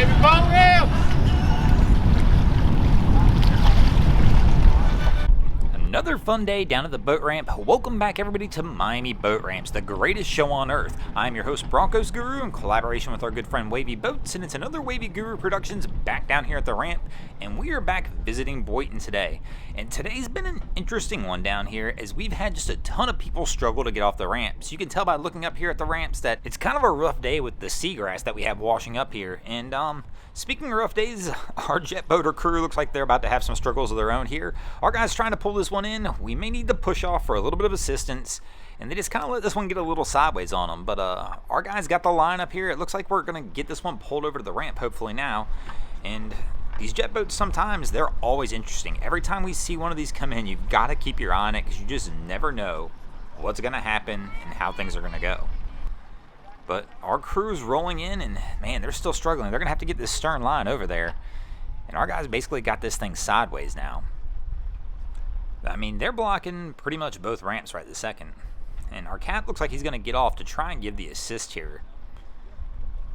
Wavy Boat ramp! Another fun day down at the boat ramp. Welcome back everybody to Miami Boat Ramps, the greatest show on earth. I'm your host Broncos Guru in collaboration with our good friend Wavy Boats, and it's another Wavy Guru Productions back down here at the ramp, and we are back visiting Boynton today. And today's been an interesting one down here as we've had just a ton of people struggle to get off the ramps. You can tell by looking up here at the ramps that it's kind of a rough day with the seagrass that we have washing up here. And speaking of rough days, our jet boater crew looks like they're about to have some struggles of their own here. Our guys trying to pull this one in. We may need to push off for a little bit of assistance, and they just kind of let this one get a little sideways on them. But our guys got the line up here. It looks like we're going to get this one pulled over to the ramp hopefully now. And these jet boats, sometimes they're always interesting. Every time we see one of these come in, you've got to keep your eye on it because you just never know what's going to happen and how things are going to go. But our crew's rolling in, and man, they're still struggling. They're going to have to get this stern line over there. And our guys basically got this thing sideways now. I mean, they're blocking pretty much both ramps right this second. And our cap looks like he's going to get off to try and give the assist here.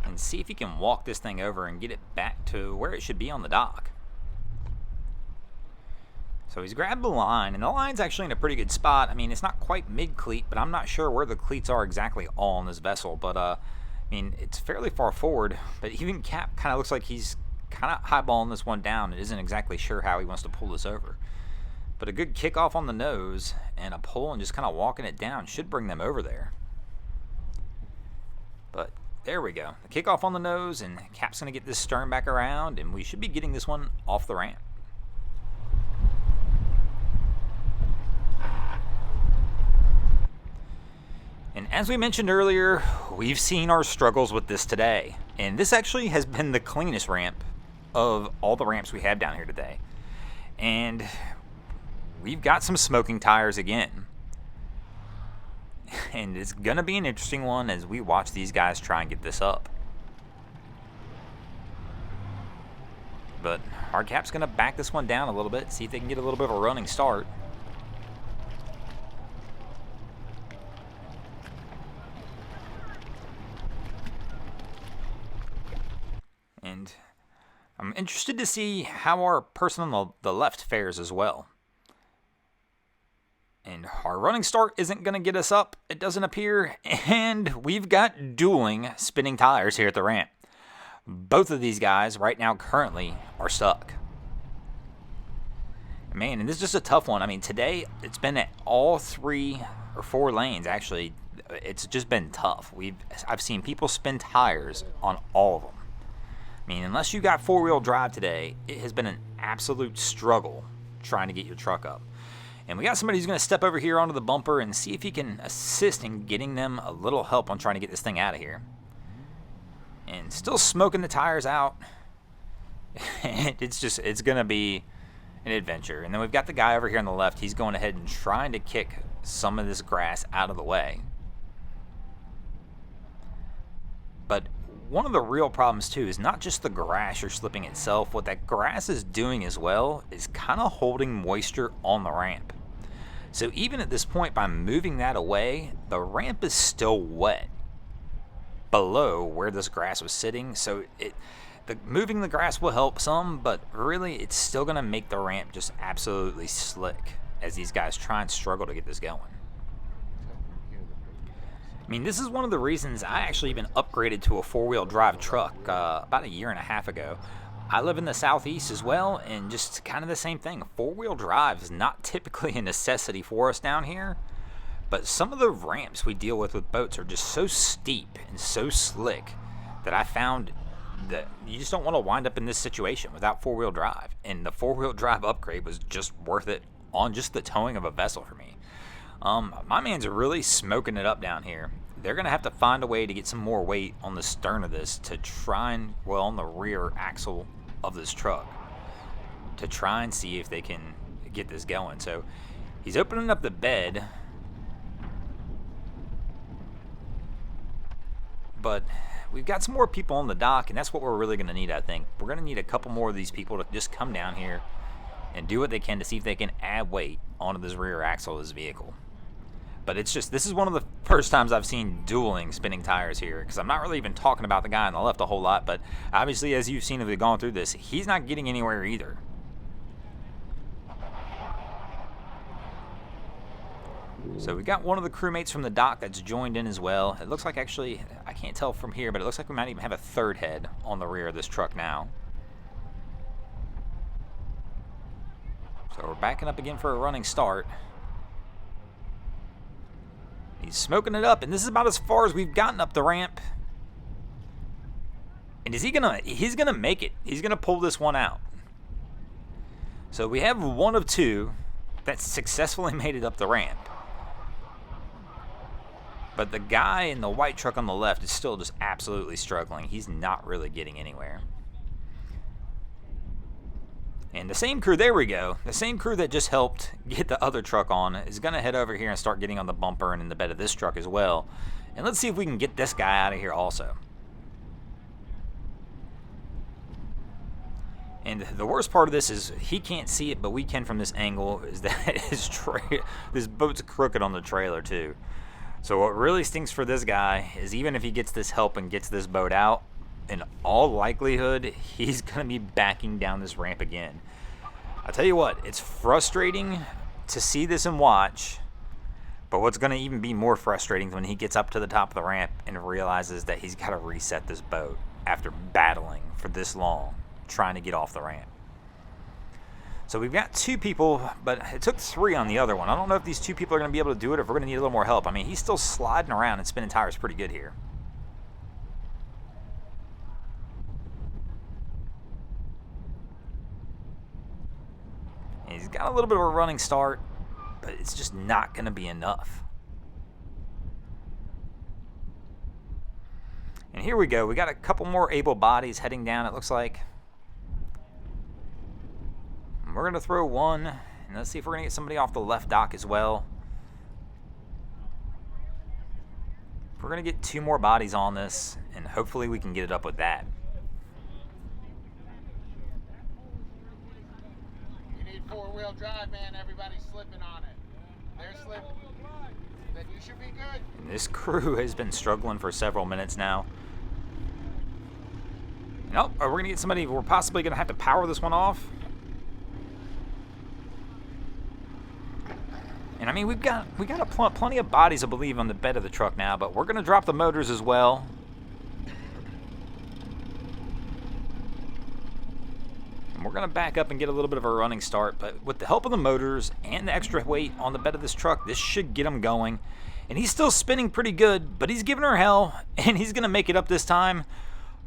And see if he can walk this thing over and get it back to where it should be on the dock. So he's grabbed the line, and the line's actually in a pretty good spot. I mean, it's not quite mid-cleat, but I'm not sure where the cleats are exactly all on this vessel. But, I mean, it's fairly far forward. But even Cap kind of looks like he's kind of highballing this one down and isn't exactly sure how he wants to pull this over. But a good kickoff on the nose and a pull and just kind of walking it down should bring them over there. But there we go. The kickoff on the nose, and Cap's going to get this stern back around, and we should be getting this one off the ramp. And as we mentioned earlier, we've seen our struggles with this today. And this actually has been the cleanest ramp of all the ramps we have down here today. And we've got some smoking tires again. And it's going to be an interesting one as we watch these guys try and get this up. But our Cap's going to back this one down a little bit, see if they can get a little bit of a running start. And I'm interested to see how our person on the left fares as well. And our running start isn't going to get us up, it doesn't appear. And we've got dueling spinning tires here at the ramp. Both of these guys right now currently are stuck. Man, and this is just a tough one. I mean, today it's been at all 3 or 4 lanes actually. It's just been tough. I've seen people spin tires on all of them. I mean, unless you got 4-wheel drive today, it has been an absolute struggle trying to get your truck up. And we got somebody who's going to step over here onto the bumper and see if he can assist in getting them a little help on trying to get this thing out of here. And still smoking the tires out. It's going to be an adventure. And then we've got the guy over here on the left. He's going ahead and trying to kick some of this grass out of the way. But one of the real problems too is not just the grass or slipping itself. What that grass is doing as well is kind of holding moisture on the ramp. So even at this point, by moving that away, the ramp is still wet below where this grass was sitting. So moving the grass will help some, but really it's still going to make the ramp just absolutely slick as these guys try and struggle to get this going. I mean, this is one of the reasons I actually even upgraded to a 4-wheel drive truck about 1.5 years ago. I live in the southeast as well, and just kind of the same thing. 4-wheel drive is not typically a necessity for us down here, but some of the ramps we deal with boats are just so steep and so slick that I found that you just don't want to wind up in this situation without 4-wheel drive. And the 4-wheel drive upgrade was just worth it on just the towing of a vessel for me. My man's really smoking it up down here. They're going to have to find a way to get some more weight on the stern of this to try and, well, on the rear axle of this truck to try and see if they can get this going. So he's opening up the bed, but we've got some more people on the dock, and that's what we're really going to need, I think. We're going to need a couple more of these people to just come down here and do what they can to see if they can add weight onto this rear axle of this vehicle. But it's just, this is one of the first times I've seen dueling spinning tires here, because I'm not really even talking about the guy on the left a whole lot, but obviously, as you've seen as we've gone through this, he's not getting anywhere either. So we got one of the crewmates from the dock that's joined in as well. It looks like, actually, I can't tell from here, but it looks like we might even have a third head on the rear of this truck now. So we're backing up again for a running start. He's smoking it up, and this is about as far as we've gotten up the ramp. And is he gonna? He's gonna make it. He's gonna pull this one out. So we have one of two that successfully made it up the ramp. But the guy in the white truck on the left is still just absolutely struggling. He's not really getting anywhere. And the same crew, there we go, the same crew that just helped get the other truck on is going to head over here and start getting on the bumper and in the bed of this truck as well. And let's see if we can get this guy out of here also. And the worst part of this is he can't see it, but we can from this angle, is that this boat's crooked on the trailer too. So what really stinks for this guy is even if he gets this help and gets this boat out, in all likelihood, he's going to be backing down this ramp again. I'll tell you what, it's frustrating to see this and watch, but what's going to even be more frustrating when he gets up to the top of the ramp and realizes that he's got to reset this boat after battling for this long, trying to get off the ramp. So we've got two people, but it took three on the other one. I don't know if these two people are going to be able to do it or if we're going to need a little more help. I mean, he's still sliding around and spinning tires pretty good here. And he's got a little bit of a running start, but it's just not going to be enough. And here we go. We got a couple more able bodies heading down, it looks like. We're going to throw one, and let's see if we're going to get somebody off the left dock as well. We're going to get two more bodies on this, and hopefully we can get it up with that. You need four-wheel drive, man. Everybody's slipping on it. They're slipping. Then you should be good. And this crew has been struggling for several minutes now. Nope, we're going to get somebody, we're possibly going to have to power this one off. And I mean, we've got plenty of bodies, I believe, on the bed of the truck now, but we're going to drop the motors as well. And we're going to back up and get a little bit of a running start, but with the help of the motors and the extra weight on the bed of this truck, this should get him going. And he's still spinning pretty good, but he's giving her hell, and he's going to make it up this time.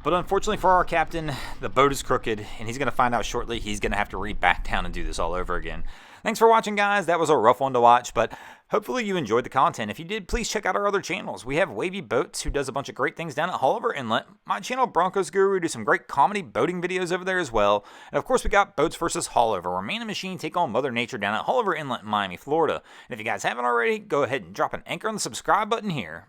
But unfortunately for our captain, the boat is crooked, and he's going to find out shortly he's going to have to re-back down and do this all over again. Thanks for watching, guys. That was a rough one to watch, but hopefully you enjoyed the content. If you did, please check out our other channels. We have Wavy Boats, who does a bunch of great things down at Haulover Inlet. My channel, Broncos Guru, we do some great comedy boating videos over there as well. And of course, we got Boats vs. Haulover, where man and machine take on Mother Nature down at Haulover Inlet in Miami, Florida. And if you guys haven't already, go ahead and drop an anchor on the subscribe button here.